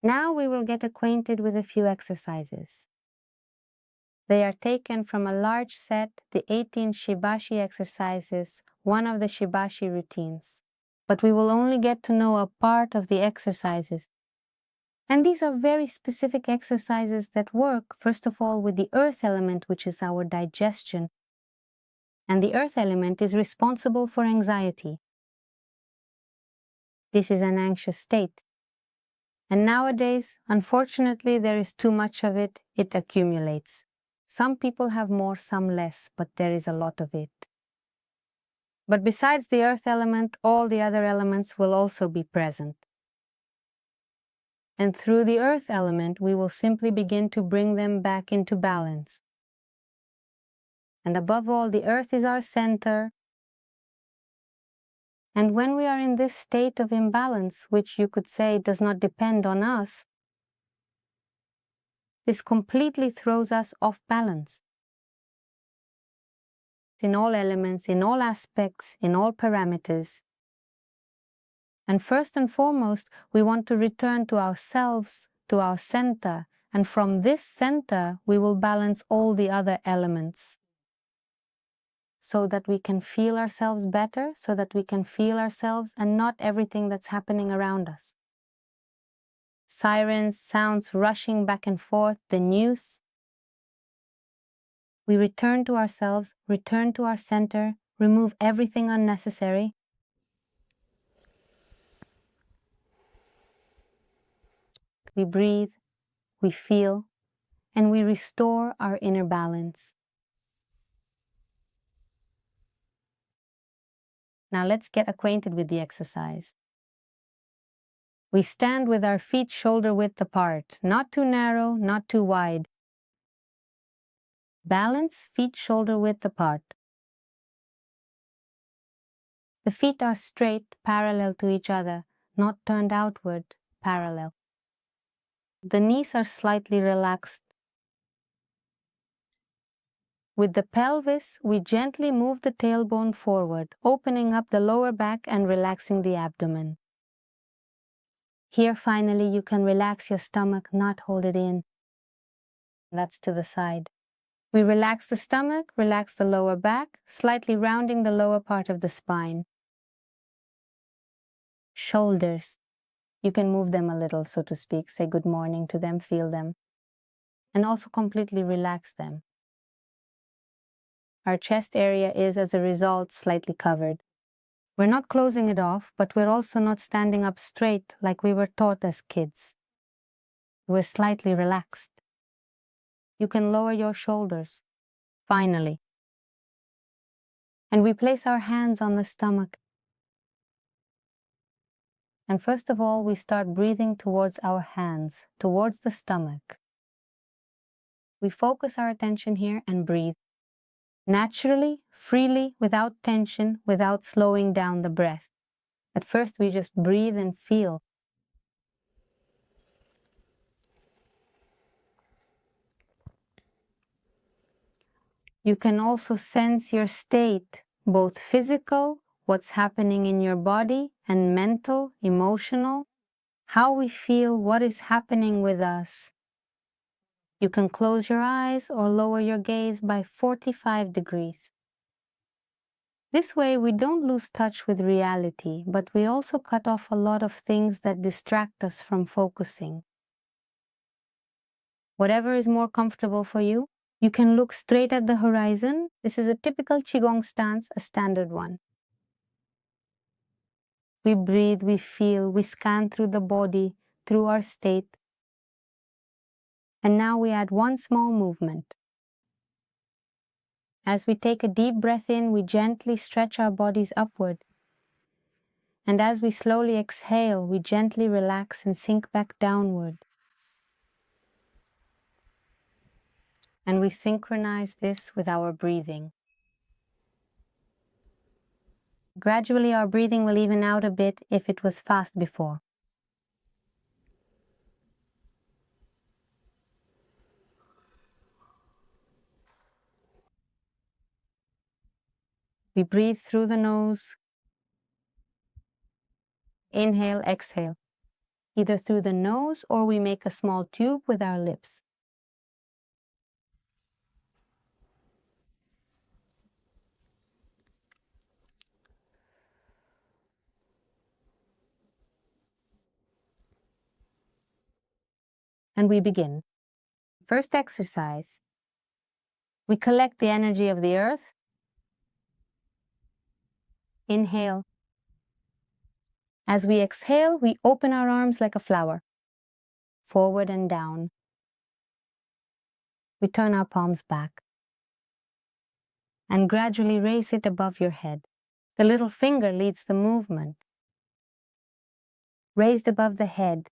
Now we will get acquainted with a few exercises. They are taken from a large set, the 18 Shibashi exercises, one of the Shibashi routines. But we will only get to know a part of the exercises. And these are very specific exercises that work, first of all, with the earth element, which is our digestion. And the earth element is responsible for anxiety. This is an anxious state. And nowadays, unfortunately, there is too much of it, it accumulates. Some people have more, some less, but there is a lot of it. But besides the earth element, all the other elements will also be present. And through the earth element, we will simply begin to bring them back into balance. And above all, the earth is our center. And when we are in this state of imbalance, which you could say does not depend on us, this completely throws us off balance. In all elements, in all aspects, in all parameters. And first and foremost, we want to return to ourselves, to our center, and from this center, we will balance all the other elements. So that we can feel ourselves better, so that we can feel ourselves and not everything that's happening around us. Sirens, sounds rushing back and forth, the news. We return to ourselves, return to our center, remove everything unnecessary. We breathe, we feel, and we restore our inner balance. Now let's get acquainted with the exercise. We stand with our feet shoulder width apart, not too narrow, not too wide. Balance, feet shoulder width apart. The feet are straight, parallel to each other, not turned outward, parallel. The knees are slightly relaxed. With the pelvis, we gently move the tailbone forward, opening up the lower back and relaxing the abdomen. Here, finally, you can relax your stomach, not hold it in. That's to the side. We relax the stomach, relax the lower back, slightly rounding the lower part of the spine. Shoulders. You can move them a little, so to speak, say good morning to them, feel them, and also completely relax them. Our chest area is, as a result, slightly covered. We're not closing it off, but we're also not standing up straight like we were taught as kids. We're slightly relaxed. You can lower your shoulders, finally. And we place our hands on the stomach. And first of all, we start breathing towards our hands, towards the stomach. We focus our attention here and breathe. Naturally, freely, without tension, without slowing down the breath. At first, we just breathe and feel. You can also sense your state, both physical, what's happening in your body, and mental, emotional, how we feel, what is happening with us. You can close your eyes or lower your gaze by 45 degrees. This way, we don't lose touch with reality, but we also cut off a lot of things that distract us from focusing. Whatever is more comfortable for you, you can look straight at the horizon. This is a typical Qigong stance, a standard one. We breathe, we feel, we scan through the body, through our state. And now we add one small movement. As we take a deep breath in, we gently stretch our bodies upward. And as we slowly exhale, we gently relax and sink back downward. And we synchronize this with our breathing. Gradually, our breathing will even out a bit if it was fast before. We breathe through the nose. Inhale, exhale. either through the nose or we make a small tube with our lips. And we begin. First exercise, we collect the energy of the earth. Inhale. As we exhale, we open our arms like a flower, forward and down. We turn our palms back and gradually raise it above your head. The little finger leads the movement. Raised above the head,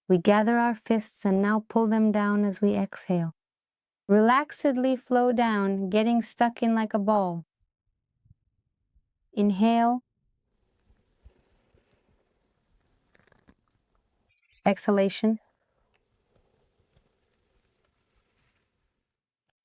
we gather our fists and now pull them down as we exhale. Relaxedly flow down, getting stuck in like a ball. Inhale. Exhalation.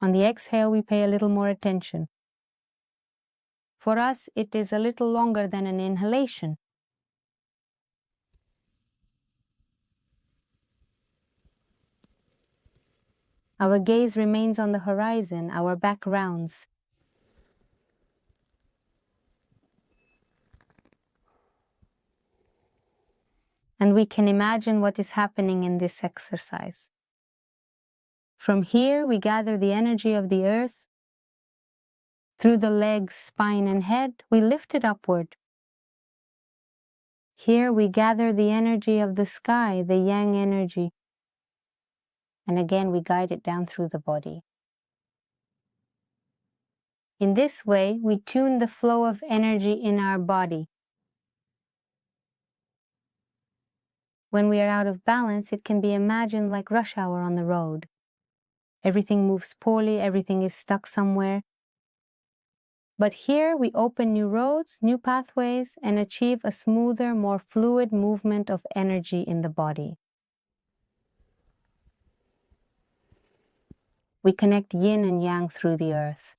On the exhale, we pay a little more attention. For us, it is a little longer than an inhalation. Our gaze remains on the horizon, our back rounds. And we can imagine what is happening in this exercise. From here, we gather the energy of the earth. Through the legs, spine, and head, we lift it upward. Here, we gather the energy of the sky, the yang energy. And again, we guide it down through the body. In this way, we tune the flow of energy in our body. When we are out of balance, it can be imagined like rush hour on the road. Everything moves poorly, everything is stuck somewhere. But here we open new roads, new pathways, and achieve a smoother, more fluid movement of energy in the body. We connect yin and yang through the earth.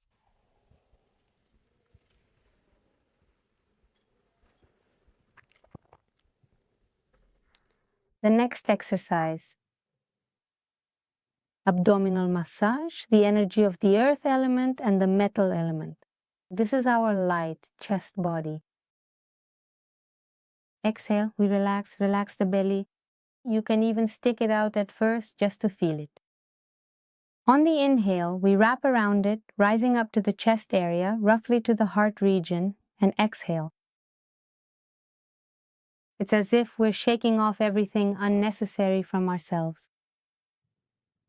The next exercise, abdominal massage, the energy of the earth element and the metal element. This is our light chest body. Exhale, we relax the belly. You can even stick it out at first just to feel it. On the inhale, we wrap around it, rising up to the chest area, roughly to the heart region, and exhale. It's as if we're shaking off everything unnecessary from ourselves.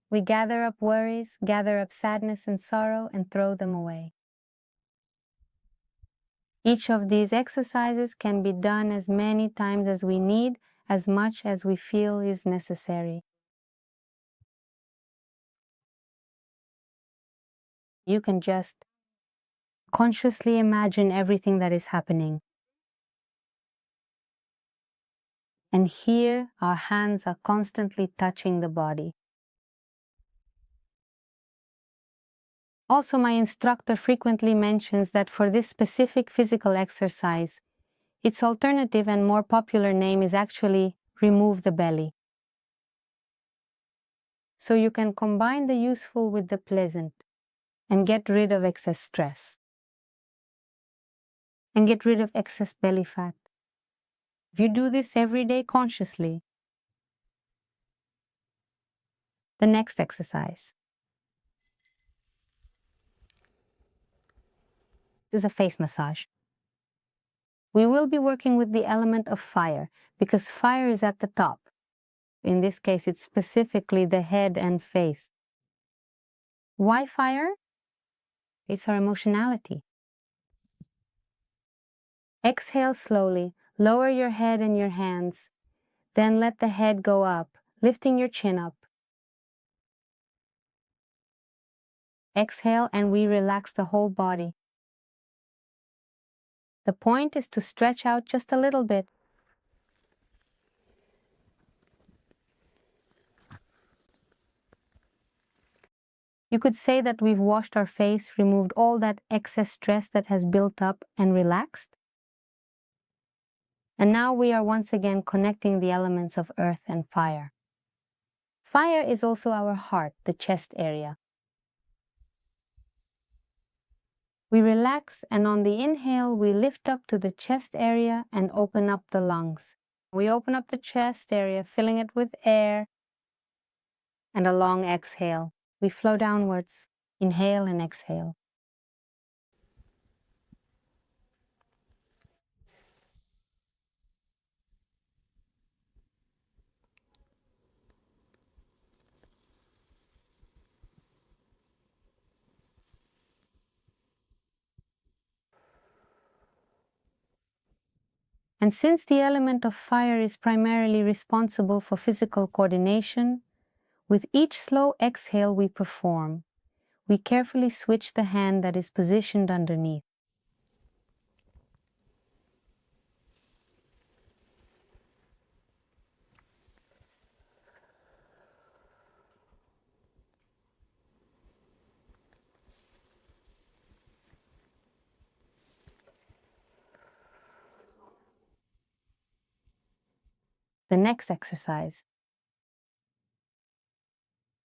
We gather up worries, gather up sadness and sorrow, and throw them away. Each of these exercises can be done as many times as we need, as much as we feel is necessary. You can just consciously imagine everything that is happening. And here, our hands are constantly touching the body. Also, my instructor frequently mentions that for this specific physical exercise, its alternative and more popular name is actually remove the belly. So you can combine the useful with the pleasant and get rid of excess stress and get rid of excess belly fat. If you do this every day consciously, the next exercise is a face massage. We will be working with the element of fire because fire is at the top. In this case, it's specifically the head and face. Why fire? It's our emotionality. Exhale slowly, lower your head and your hands, then let the head go up, lifting your chin up. Exhale and we relax the whole body. The point is to stretch out just a little bit. You could say that we've washed our face, removed all that excess stress that has built up and relaxed. And now we are once again connecting the elements of earth and fire. Fire is also our heart, the chest area. We relax, and on the inhale, we lift up to the chest area and open up the lungs. We open up the chest area, filling it with air, and a long exhale. We flow downwards. Inhale and exhale. And since the element of fire is primarily responsible for physical coordination, with each slow exhale we perform, we carefully switch the hand that is positioned underneath. The next exercise.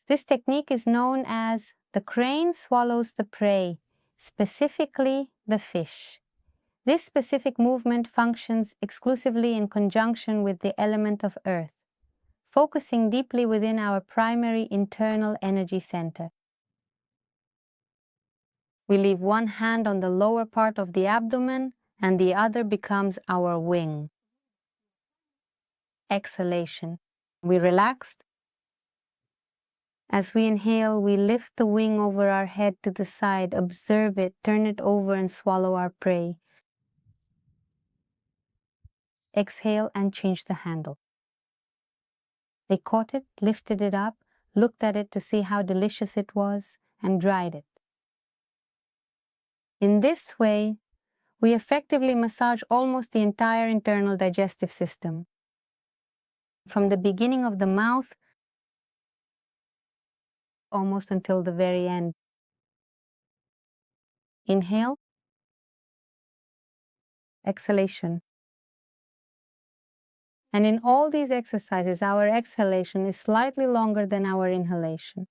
This technique is known as the crane swallows the prey, specifically the fish. This specific movement functions exclusively in conjunction with the element of earth, focusing deeply within our primary internal energy center. We leave one hand on the lower part of the abdomen and the other becomes our wing. Exhalation. We relaxed. As we inhale, we lift the wing over our head to the side, observe it, turn it over and swallow our prey. Exhale and change the handle. They caught it, lifted it up, looked at it to see how delicious it was, and dried it. In this way, we effectively massage almost the entire internal digestive system, from the beginning of the mouth almost until the very end. Inhale, exhalation. And in all these exercises, our exhalation is slightly longer than our inhalation.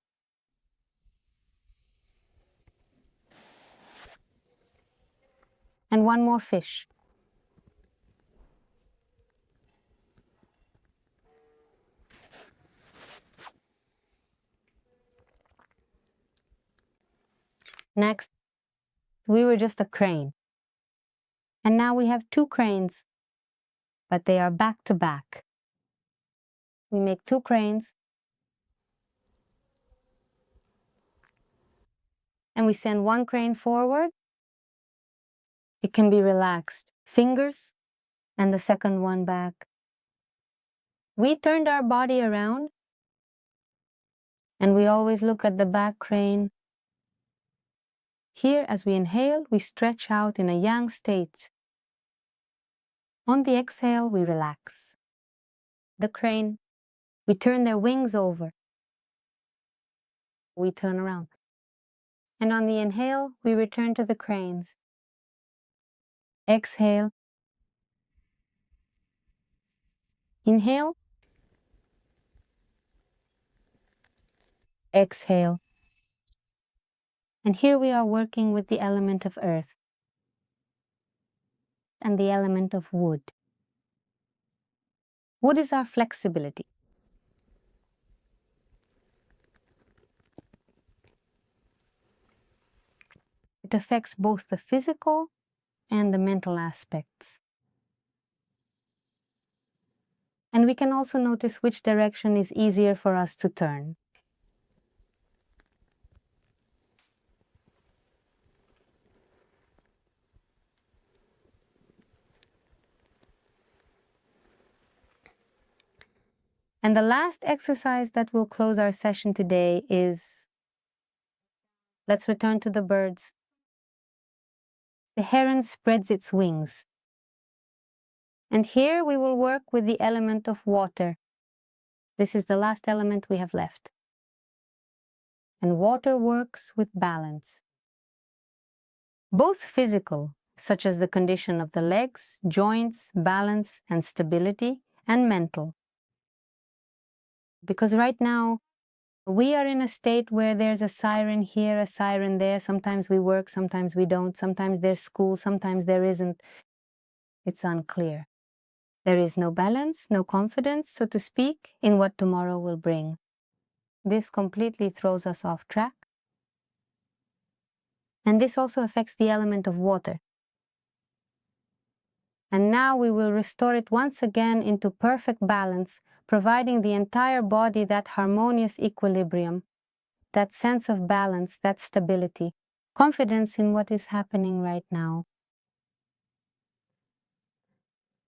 And one more fish. Next, we were just a crane. And now we have two cranes, but they are back to back. We make two cranes, and we send one crane forward. It can be relaxed. Fingers, and the second one back. We turned our body around, and we always look at the back crane. Here, as we inhale, we stretch out in a yang state. On the exhale, we relax. The crane, we turn their wings over. We turn around. And on the inhale, we return to the cranes. Exhale. Inhale. Exhale. And here we are working with the element of earth and the element of wood. Wood is our flexibility. It affects both the physical and the mental aspects. And we can also notice which direction is easier for us to turn. And the last exercise that will close our session today is, let's return to the birds. The heron spreads its wings. And here we will work with the element of water. This is the last element we have left. And water works with balance. Both physical such as the condition of the legs, joints, balance and stability, and mental. Because right now, we are in a state where there's a siren here, a siren there. Sometimes we work, sometimes we don't. Sometimes there's school, sometimes there isn't. It's unclear. There is no balance, no confidence, so to speak, in what tomorrow will bring. This completely throws us off track. And this also affects the element of water. And now we will restore it once again into perfect balance, providing the entire body that harmonious equilibrium, that sense of balance, that stability, confidence in what is happening right now.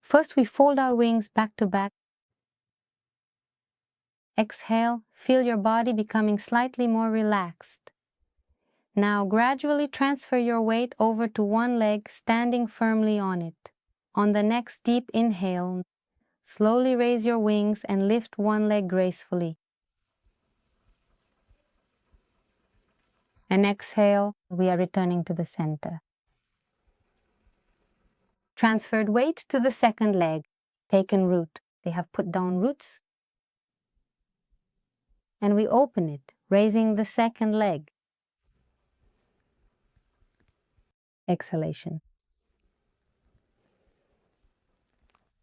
First, we fold our wings back to back. Exhale, feel your body becoming slightly more relaxed. Now gradually transfer your weight over to one leg, standing firmly on it. On the next deep inhale, slowly raise your wings and lift one leg gracefully. And exhale, we are returning to the center. Transferred weight to the second leg, taken root. They have put down roots. And we open it, raising the second leg. Exhalation.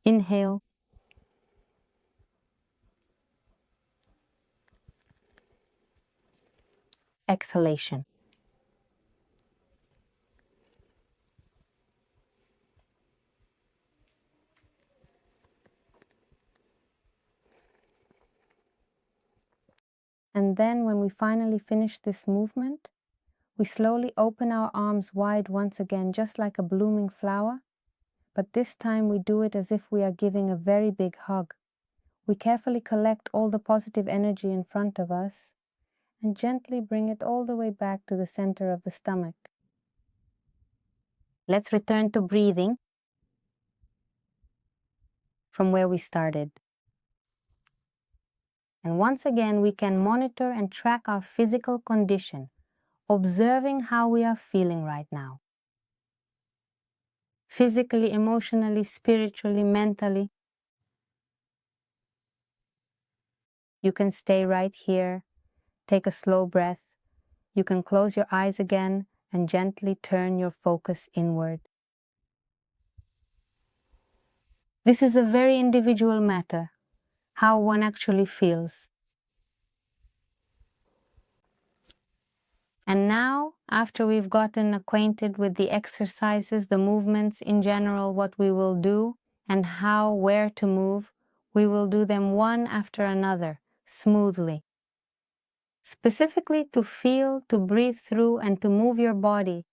Inhale. Exhalation. And then when we finally finish this movement, we slowly open our arms wide once again, just like a blooming flower. But this time we do it as if we are giving a very big hug. We carefully collect all the positive energy in front of us and gently bring it all the way back to the center of the stomach. Let's return to breathing from where we started. And once again, we can monitor and track our physical condition, observing how we are feeling right now. Physically, emotionally, spiritually, mentally. You can stay right here, take a slow breath. You can close your eyes again and gently turn your focus inward. This is a very individual matter, how one actually feels. And now, after we've gotten acquainted with the exercises, the movements in general, what we will do, and how, where to move, we will do them one after another, smoothly. Specifically to feel, to breathe through, and to move your body.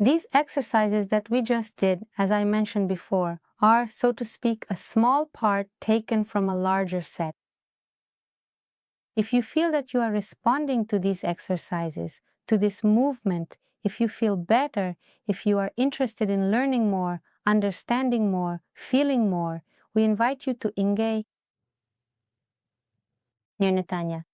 These exercises that we just did, as I mentioned before, are, so to speak, a small part taken from a larger set. If you feel that you are responding to these exercises, to this movement, if you feel better, if you are interested in learning more, understanding more, feeling more, we invite you to Ingay near Netanya.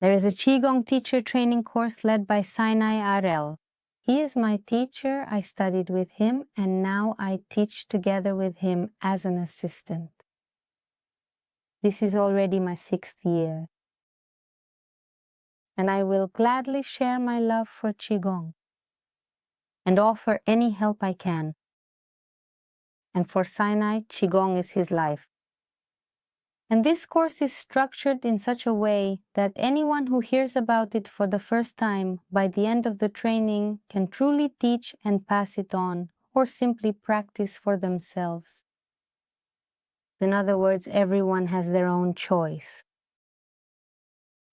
There is a Qigong teacher training course led by Sinai Arel. He is my teacher, I studied with him, and now I teach together with him as an assistant. This is already my 6th year. And I will gladly share my love for Qigong and offer any help I can. And for Sinai, Qigong is his life. And this course is structured in such a way that anyone who hears about it for the first time, by the end of the training, can truly teach and pass it on, or simply practice for themselves. In other words, everyone has their own choice.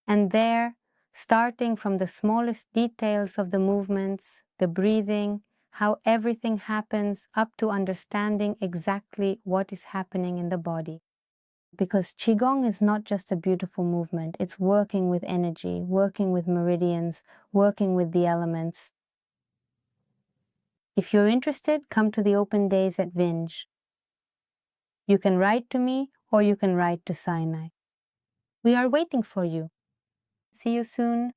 And there, starting from the smallest details of the movements, the breathing, how everything happens, up to understanding exactly what is happening in the body. Because Qigong is not just a beautiful movement, it's working with energy, working with meridians, working with the elements. If you're interested, come to the open days at Vinj. You can write to me or you can write to Sinai. We are waiting for you. See you soon.